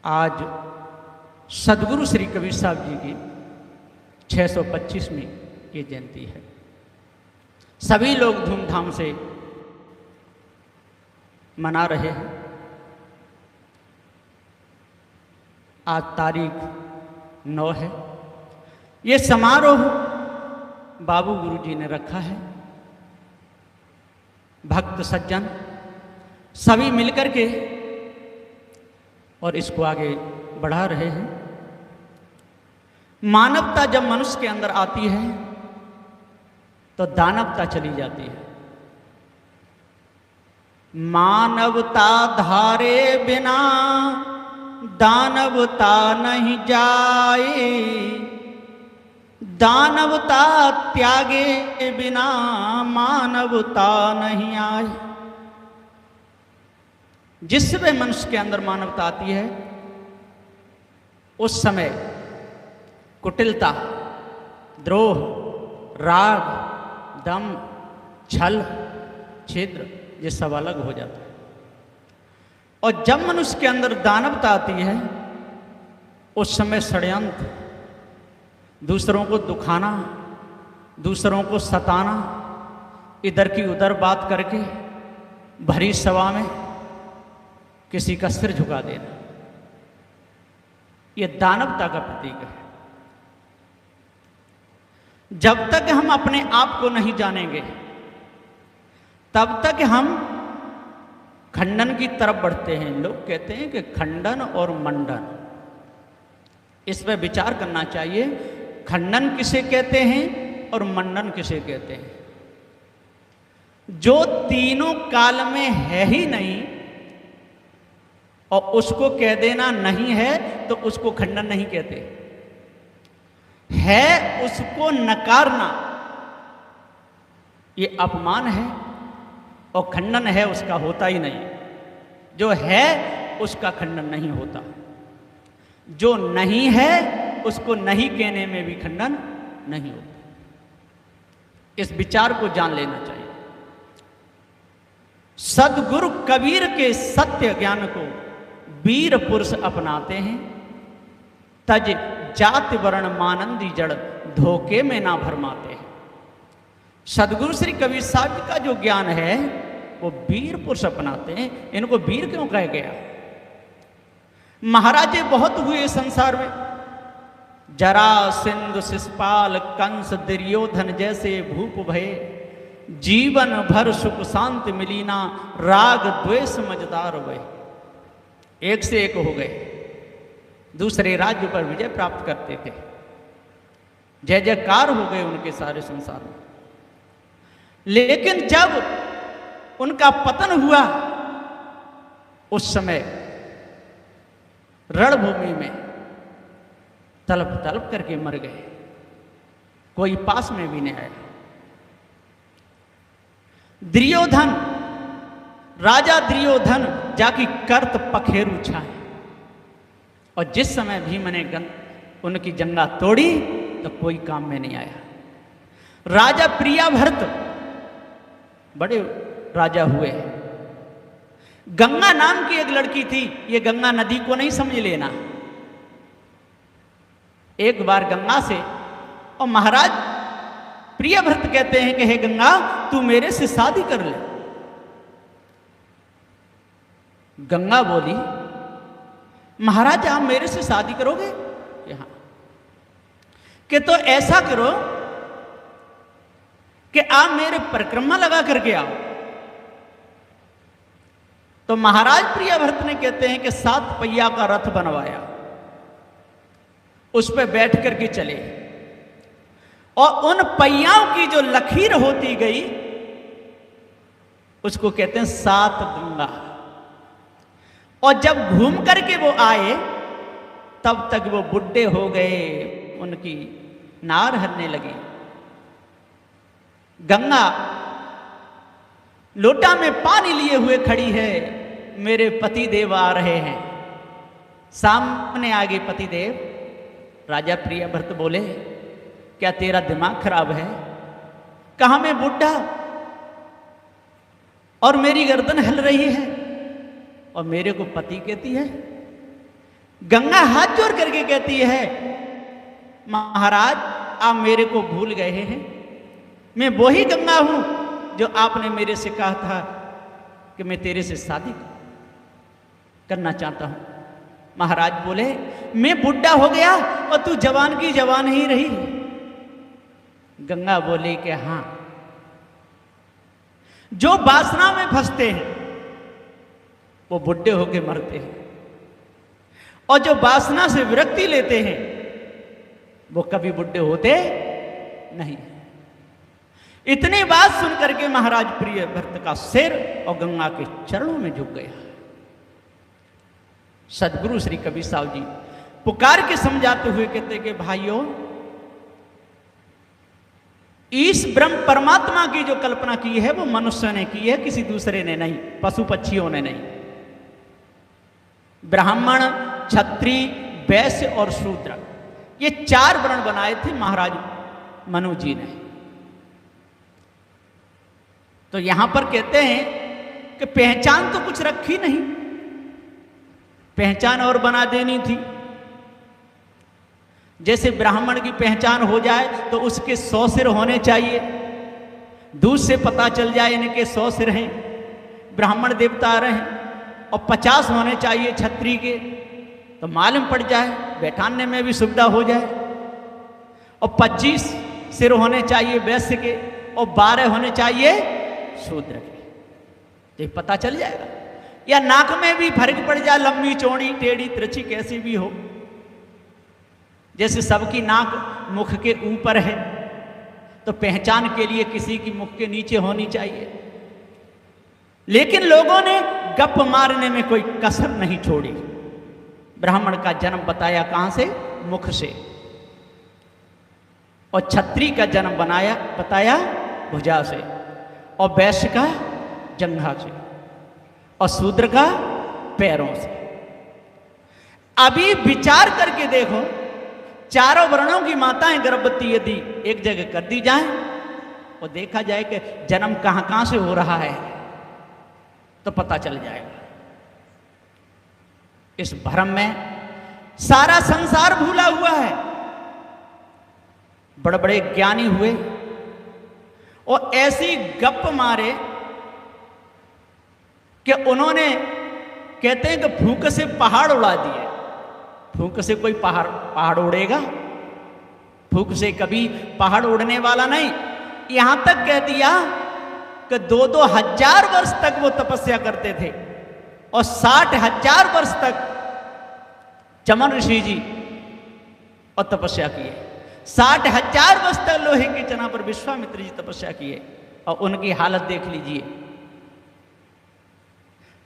आज सदगुरु श्री कबीर साहब जी की 625वीं ये जयंती है। सभी लोग धूमधाम से मना रहे हैं। आज तारीख 9 है। ये समारोह बाबू गुरु जी ने रखा है। भक्त सज्जन सभी मिलकर के और इसको आगे बढ़ा रहे हैं। मानवता जब मनुष्य के अंदर आती है तो दानवता चली जाती है। मानवता धारे बिना दानवता नहीं जाए, दानवता त्यागे बिना मानवता नहीं आए। जिस समय मनुष्य के अंदर मानवता आती है उस समय कुटिलता, द्रोह, राग, दम, छल, छिद्र ये सब अलग हो जाता है। और जब मनुष्य के अंदर दानवता आती है उस समय षड्यंत्र, दूसरों को दुखाना, दूसरों को सताना, इधर की उधर बात करके भरी सभा में किसी का सिर झुका देना, यह दानवता का प्रतीक है। जब तक हम अपने आप को नहीं जानेंगे तब तक हम खंडन की तरफ बढ़ते हैं। लोग कहते हैं कि खंडन और मंडन, इस पर विचार करना चाहिए। खंडन किसे कहते हैं और मंडन किसे कहते हैं? जो तीनों काल में है ही नहीं और उसको कह देना नहीं है तो उसको खंडन नहीं कहते। है उसको नकारना ये अपमान है, और खंडन है उसका होता ही नहीं। जो है उसका खंडन नहीं होता, जो नहीं है उसको नहीं कहने में भी खंडन नहीं होता। इस विचार को जान लेना चाहिए। सदगुरु कबीर के सत्य ज्ञान को वीर पुरुष अपनाते हैं। तज जाति वर्ण मानंदी जड़ धोखे में ना भरमाते हैं। सदगुरु श्री कबीर साहब जी का जो ज्ञान है वो वीर पुरुष अपनाते हैं। इनको वीर क्यों कहा गया? महाराजे बहुत हुए संसार में, जरासंध, शिशुपाल, कंस, दुर्योधन जैसे भूप भये। जीवन भर सुख शांति मिली ना, राग द्वेष मजदार हुए। एक से एक हो गए, दूसरे राज्य पर विजय प्राप्त करते थे। जय जयकार हो गए उनके सारे संसार में। लेकिन जब उनका पतन हुआ उस समय रणभूमि में तड़प तड़प करके मर गए। कोई पास में भी नहीं आया। दुर्योधन, राजा दुर्योधन जाकी करत पखेरु छाए, और जिस समय भीम ने उनकी जंगा तोड़ी तो कोई काम में नहीं आया। राजा प्रियाभर्त बड़े राजा हुए। गंगा नाम की एक लड़की थी। ये गंगा नदी को नहीं समझ लेना। एक बार गंगा से, और महाराज प्रियभर्त कहते हैं कि हे गंगा तू मेरे से शादी कर ले। गंगा बोली महाराज आप मेरे से शादी करोगे? कि हाँ। कि तो ऐसा करो कि आप मेरे परिक्रमा लगा करके आओ। तो महाराज प्रियभर्त ने कहते हैं कि 7 पहिया का रथ बनवाया, उस पर बैठ करके चले, और उन पहियाओं की जो लकीर होती गई उसको कहते हैं 7 गंगा। और जब घूम करके वो आए तब तक वो बुढ़े हो गए, उनकी नार हरने लगी। गंगा लोटा में पानी लिए हुए खड़ी है। मेरे पति देव आ रहे हैं। सामने आ गए पति देव। राजा प्रियभर्त बोले क्या तेरा दिमाग खराब है? कहां मैं बुढ़ा और मेरी गर्दन हिल रही है और मेरे को पति कहती है? गंगा हाथ जोड़ करके कहती है, महाराज आप मेरे को भूल गए हैं, मैं वही गंगा हूं जो आपने मेरे से कहा था कि मैं तेरे से शादी करना चाहता हूं। महाराज बोले, मैं बुढ़ा हो गया और तू जवान की जवान ही रही। गंगा बोली कि हां, जो वासना में फंसते हैं वो बुढ़े होके मरते हैं, और जो वासना से विरक्ति लेते हैं वो कभी बुढ़े होते नहीं। इतनी बात सुनकर के महाराज प्रिय भक्त का सिर और गंगा के चरणों में झुक गया। सदगुरु श्री कबीर साहब जी पुकार के समझाते हुए कहते कि भाइयों, इस ब्रह्म परमात्मा की जो कल्पना की है वो मनुष्य ने की है, किसी दूसरे ने नहीं, पशु पक्षियों ने नहीं। ब्राह्मण, क्षत्रिय, वैश्य और शूद्र, ये 4 वर्ण बनाए थे महाराज मनु जी ने। तो यहां पर कहते हैं कि पहचान तो कुछ रखी नहीं, पहचान और बना देनी थी। जैसे ब्राह्मण की पहचान हो जाए तो उसके 100 सिर होने चाहिए, दूध से पता चल जाए इनके 100 सिर हैं, ब्राह्मण देवता रहे, और 50 होने चाहिए क्षत्रिय के, तो मालूम पड़ जाए, बैठाने में भी सुविधा हो जाए। और 25 सिर होने चाहिए वैश्य के, और 12 होने चाहिए शूद्र के, तो पता चल जाएगा। या नाक में भी फर्क पड़ जाए, लंबी चौड़ी टेढ़ी तिरछी कैसी भी हो, जैसे सबकी नाक मुख के ऊपर है तो पहचान के लिए किसी की मुख के नीचे होनी चाहिए। लेकिन लोगों ने गप मारने में कोई कसर नहीं छोड़ी। ब्राह्मण का जन्म बताया कहां से? मुख से। और क्षत्रिय का जन्म बताया भुजा से, और वैश्य का जंघा से, और शूद्र का पैरों से। अभी विचार करके देखो, चारों वर्णों की माताएं गर्भवती यदि एक जगह कर दी जाए और देखा जाए कि जन्म कहां कहां से हो रहा है तो पता चल जाएगा। इस भ्रम में सारा संसार भूला हुआ है। बड़े बड़े ज्ञानी हुए और ऐसी गप मारे कि उन्होंने, कहते हैं कि फूंक से पहाड़ उड़ा दिए। फूंक से कोई पहाड़ उड़ेगा? फूंक से कभी पहाड़ उड़ने वाला नहीं। यहां तक कह दिया कि 2-2 हजार वर्ष तक वो तपस्या करते थे, और 60,000 वर्ष तक चमन ऋषि जी और तपस्या किए। 60,000 वर्ष तक लोहे की चना पर विश्वामित्र जी तपस्या किए, और उनकी हालत देख लीजिए।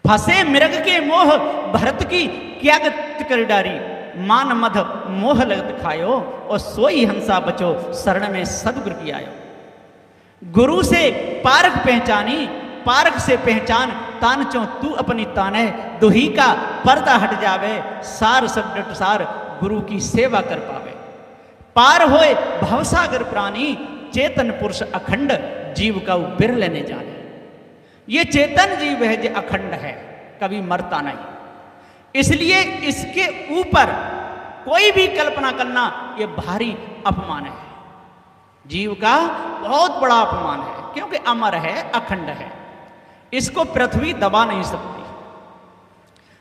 फंसे मृग के मोह भरत की क्या गति कर डारी, मान मध मोह लगत खायो, और सोई हंसा बचो शरण में सदगुरु की आयो। गुरु से पारख पहचानी, पारख से पहचान तानचो तू अपनी ताने, दुही का पर्दा हट जावे, सार सब डट सार गुरु की सेवा कर पावे। पार होए भवसागर प्राणी, चेतन पुरुष अखंड, जीव का बिरले ने जाने। ये चेतन जीव है जो अखंड है, कभी मरता नहीं। इसलिए इसके ऊपर कोई भी कल्पना करना ये भारी अपमान है। जीव का बहुत बड़ा अपमान है, क्योंकि अमर है, अखंड है। इसको पृथ्वी दबा नहीं सकती,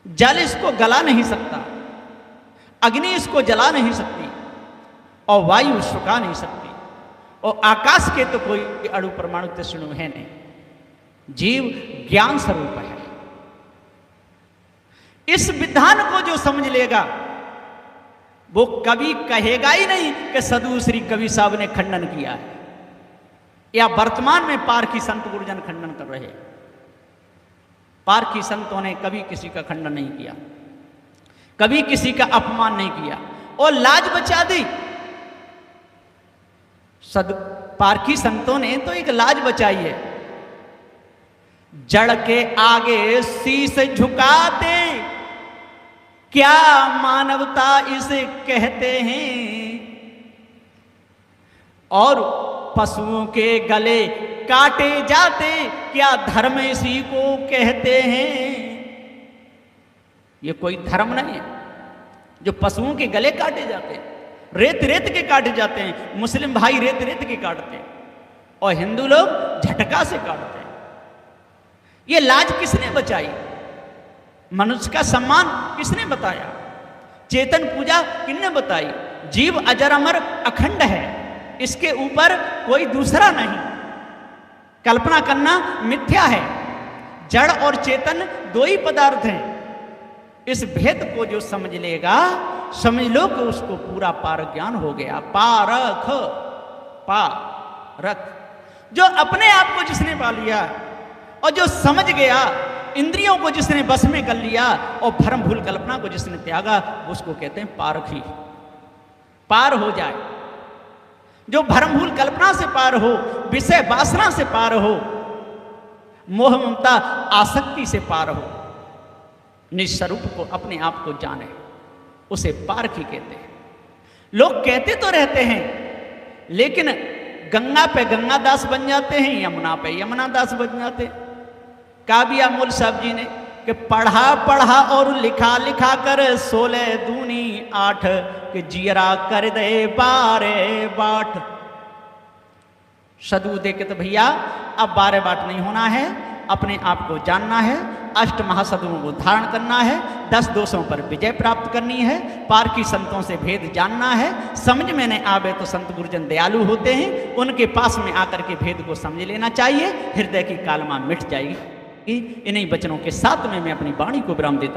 जल इसको गला नहीं सकता, अग्नि इसको जला नहीं सकती, और वायु सुखा नहीं सकती, और आकाश के तो कोई अणु परमाणु तृष्णु है नहीं। जीव ज्ञान स्वरूप है। इस विधान को जो समझ लेगा वो कभी कहेगा ही नहीं कि सदगुरु श्री कबीर साहब ने खंडन किया है, या वर्तमान में पारखी संत गुरुजन खंडन कर रहे हैं। पारखी संतों ने कभी किसी का खंडन नहीं किया, कभी किसी का अपमान नहीं किया, और लाज बचा दी। पारखी संतों ने तो एक लाज बचाई है। जड़ के आगे शीश झुकाते, क्या मानवता इसे कहते हैं, और पशुओं के गले काटे जाते, क्या धर्म इसी को कहते हैं। ये कोई धर्म नहीं है, जो पशुओं के गले काटे जाते हैं, रेत रेत के काटे जाते हैं, मुस्लिम भाई रेत रेत के काटते हैं और हिंदू लोग झटका से काटते हैं। ये लाज किसने बचाई? मनुष्य का सम्मान किसने बताया? चेतन पूजा किसने बताई? जीव अजर अमर अखंड है, इसके ऊपर कोई दूसरा नहीं। कल्पना करना मिथ्या है। जड़ और चेतन दो ही पदार्थ हैं। इस भेद को जो समझ लेगा, समझ लो कि उसको पूरा पार ज्ञान हो गया। पारख, पारख, जो अपने आप को जिसने पा लिया और जो समझ गया, इंद्रियों को जिसने बस में कर लिया और भ्रम भूल कल्पना को जिसने त्यागा, उसको कहते हैं पारखी। पार हो जाए, जो भ्रम भूल कल्पना से पार हो, विषय वासना से पार हो, मोह ममता आसक्ति से पार हो, निस्वरूप को अपने आप को जाने, उसे पारखी कहते हैं। लोग कहते तो रहते हैं, लेकिन गंगा पे गंगादास बन जाते हैं, यमुना पे यमुनादास बन जाते हैं। काबिया मूल साहब जी ने कि पढ़ा पढ़ा और लिखा लिखा कर 16 दूनी 8 कि जियरा कर दे बारे बाट। सदू दे के तो भैया अब 12 बाट नहीं होना है, अपने आप को जानना है, अष्ट महासदुओं को धारण करना है, 10 दोषों पर विजय प्राप्त करनी है, पारखी संतों से भेद जानना है। समझ में नहीं आवे तो संत गुरुजन दयालु होते हैं, उनके पास में आकर के भेद को समझ लेना चाहिए, हृदय की कालमा मिट जाएगी। इन्हीं वचनों के साथ में मैं अपनी वाणी को विराम देता हूं।